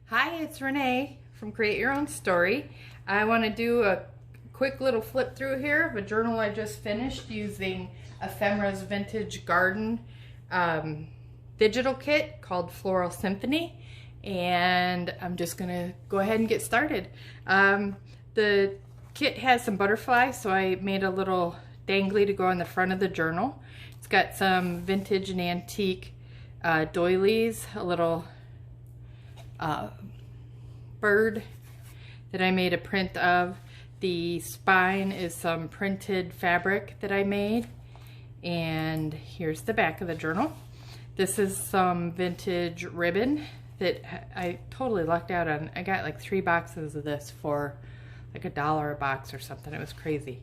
Hi, it's Renee from Create Your Own Story. I want to do a quick little flip through here of a journal I just finished using Ephemera's Vintage Garden digital kit called Floral Symphony, and I'm just going to go ahead and get started. The kit has some butterflies, so I made a little dangly to go on the front of the journal. It's got some vintage and antique doilies, a little bird that I made a print of. The spine is some printed fabric that I made, and here's the back of the journal. This is some vintage ribbon that I totally lucked out on. I got like 3 boxes of this for like $1 a box or something. It was crazy.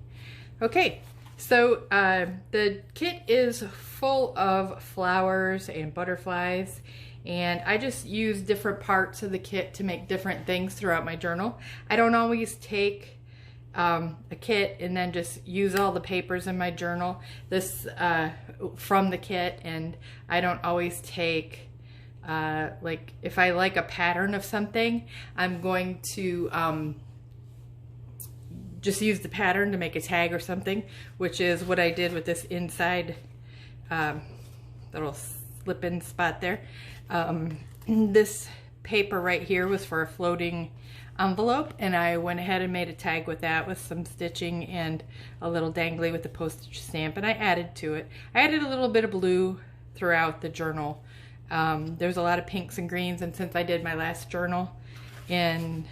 Okay, so the kit is full of flowers and butterflies, and I just use different parts of the kit to make different things throughout my journal. I don't always take a kit and then just use all the papers in my journal from the kit, and I don't always take like if I like a pattern of something, I'm going to just use the pattern to make a tag or something, which is what I did with this inside little slip-in spot there. This paper right here was for a floating envelope, and I went ahead and made a tag with that with some stitching and a little dangly with the postage stamp, and I added to it. I added a little bit of blue throughout the journal. There's a lot of pinks and greens, and since I did my last journal in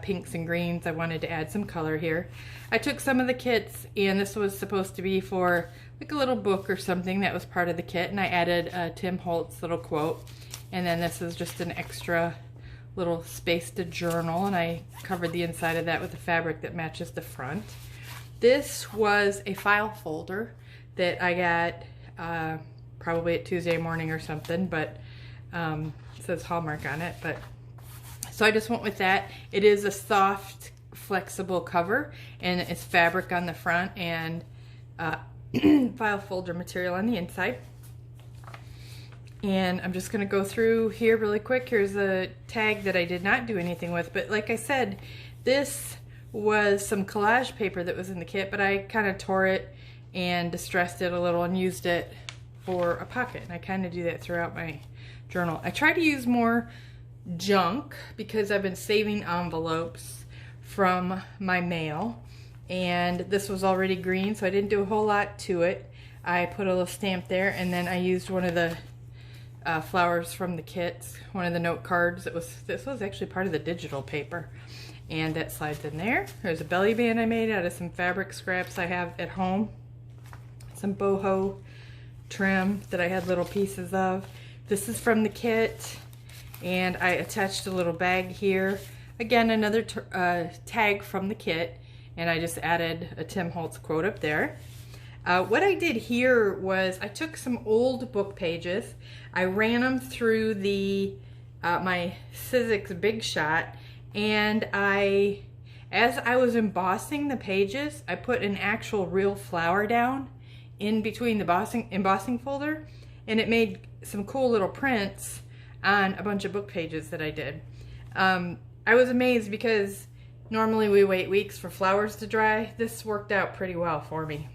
pinks and greens, I wanted to add some color here. I took some of the kits, and this was supposed to be for like a little book or something that was part of the kit, and I added Tim Holtz little quote, and then this is just an extra little space to journal, and I covered the inside of that with the fabric that matches the front. This was a file folder that I got probably at Tuesday morning or something, but it says Hallmark on it, but so I just went with that. It is a soft, flexible cover, and it's fabric on the front and file folder material on the inside. And I'm just going to go through here really quick. Here's a tag that I did not do anything with, but like I said, this was some collage paper that was in the kit, but I kind of tore it and distressed it a little and used it for a pocket, and I kind of do that throughout my journal. I try to use more junk because I've been saving envelopes from my mail, and this was already green, so I didn't do a whole lot to it. I put a little stamp there, and then I used one of the flowers from the kits, one of the note cards. This was actually part of the digital paper, and that slides in there. There's a belly band I made out of some fabric scraps I have at home, some boho trim that I had little pieces of. This is from the kit, and I attached a little bag here. Again, another tag from the kit, and I just added a Tim Holtz quote up there. What I did here was I took some old book pages, I ran them through the my Sizzix Big Shot, and as I was embossing the pages, I put an actual real flower down in between the embossing folder, and it made some cool little prints on a bunch of book pages that I did. I was amazed because normally we wait weeks for flowers to dry. This worked out pretty well for me.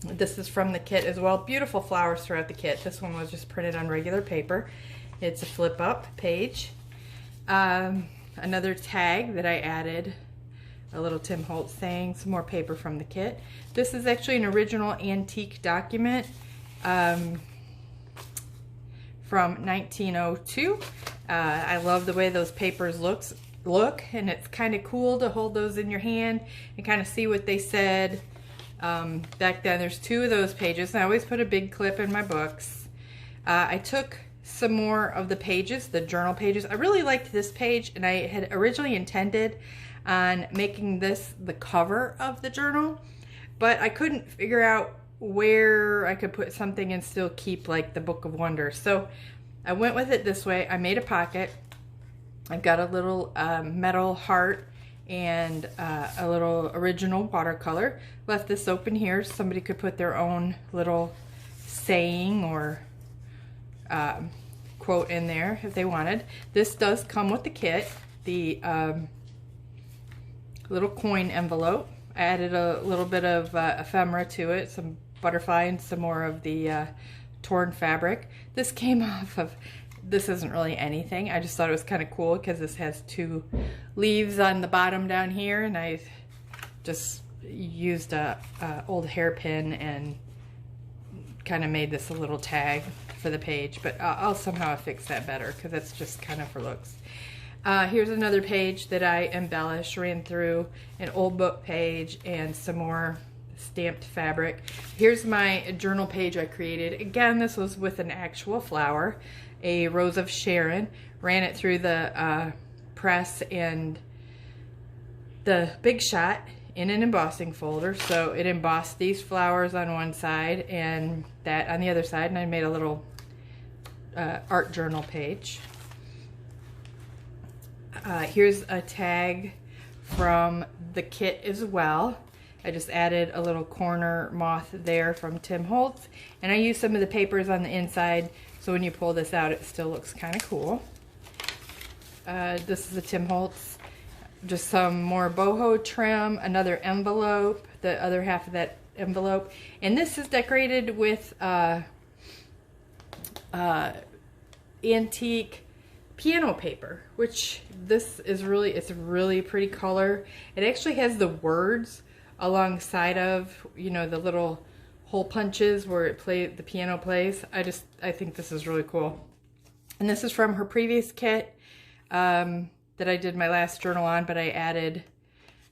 This is from the kit as well. Beautiful flowers throughout the kit. This one was just printed on regular paper. It's a flip up page. Another tag that I added, a little Tim Holtz thing, some more paper from the kit. This is actually an original antique document from 1902. I love the way those papers look, and it's kind of cool to hold those in your hand and kind of see what they said back then. There's 2 of those pages, and I always put a big clip in my books. I took some more of the pages, the journal pages. I really liked this page, and I had originally intended on making this the cover of the journal, but I couldn't figure out where I could put something and still keep like the Book of Wonders. So I went with it this way. I made a pocket. I've got a little metal heart and a little original watercolor. Left this open here so somebody could put their own little saying or quote in there if they wanted. This does come with the kit, the little coin envelope. I added a little bit of ephemera to it, some butterfly and some more of the torn fabric. This came off of, this isn't really anything. I just thought it was kind of cool because this has 2 leaves on the bottom down here, and I just used a old hairpin and kind of made this a little tag for the page, but I'll somehow fix that better because it's just kind of for looks. Here's another page that I embellished, ran through an old book page and some more stamped fabric. Here's my journal page I created. Again, this was with an actual flower, a Rose of Sharon. Ran it through the press and the Big Shot in an embossing folder. So it embossed these flowers on one side and that on the other side, and I made a little art journal page. Here's a tag from the kit as well. I just added a little corner moth there from Tim Holtz, and I used some of the papers on the inside, so when you pull this out it still looks kind of cool. This is a Tim Holtz, just some more boho trim, another envelope, the other half of that envelope, and this is decorated with antique piano paper, which this is really, it's a really pretty color. It actually has the words alongside of, you know, the little hole punches where the piano plays. I think this is really cool. And this is from her previous kit that I did my last journal on, but I had an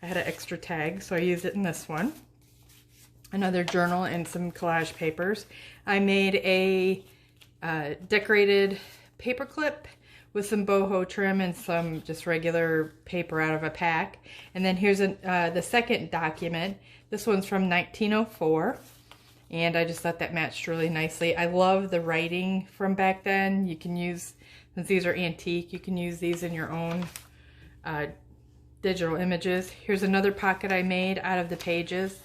extra tag, so I used it in this one. Another journal and some collage papers. I made a decorated paper clip with some boho trim and some just regular paper out of a pack. And then here's the second document. This one's from 1904, and I just thought that matched really nicely. I love the writing from back then. You can use, since these are antique, you can use these in your own digital images. Here's another pocket I made out of the pages,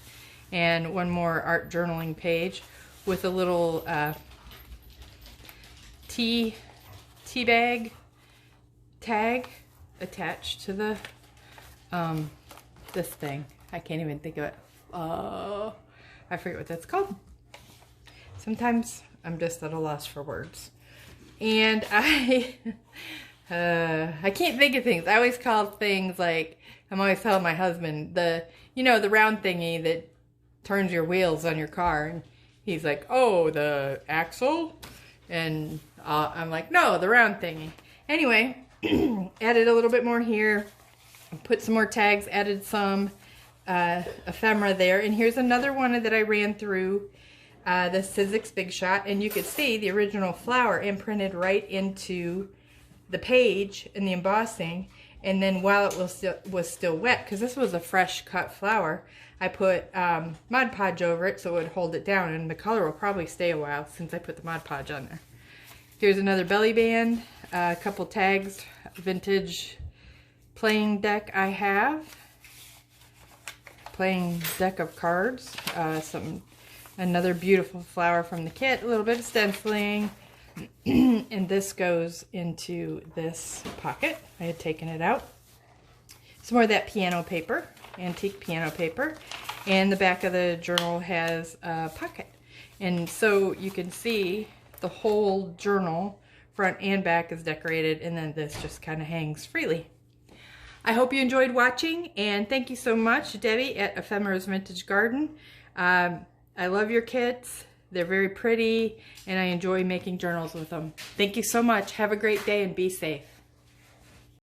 and one more art journaling page with a little tea bag tag attached to the this thing. I can't even think of it. I forget what that's called. Sometimes I'm just at a loss for words. And I can't think of things. I always call things like, I'm always telling my husband, the round thingy that turns your wheels on your car, and he's like, oh, the axle? And I'm like, no, the round thingy. Anyway, added a little bit more here, put some more tags, added some ephemera there. And here's another one that I ran through the Sizzix Big Shot, and you could see the original flower imprinted right into the page in the embossing. And then while it was still wet, because this was a fresh cut flower, I put Mod Podge over it so it would hold it down, and the color will probably stay a while since I put the Mod Podge on there. Here's another belly band, a couple tags, vintage playing deck I have, playing deck of cards, another beautiful flower from the kit, a little bit of stenciling, and this goes into this pocket. I had taken it out. Some more of that piano paper, antique piano paper, and the back of the journal has a pocket. And so you can see the whole journal, front and back, is decorated, and then this just kind of hangs freely. I hope you enjoyed watching, and thank you so much, Debbie at Ephemera's Vintage Garden. I love your kits. They're very pretty, and I enjoy making journals with them. Thank you so much. Have a great day and be safe.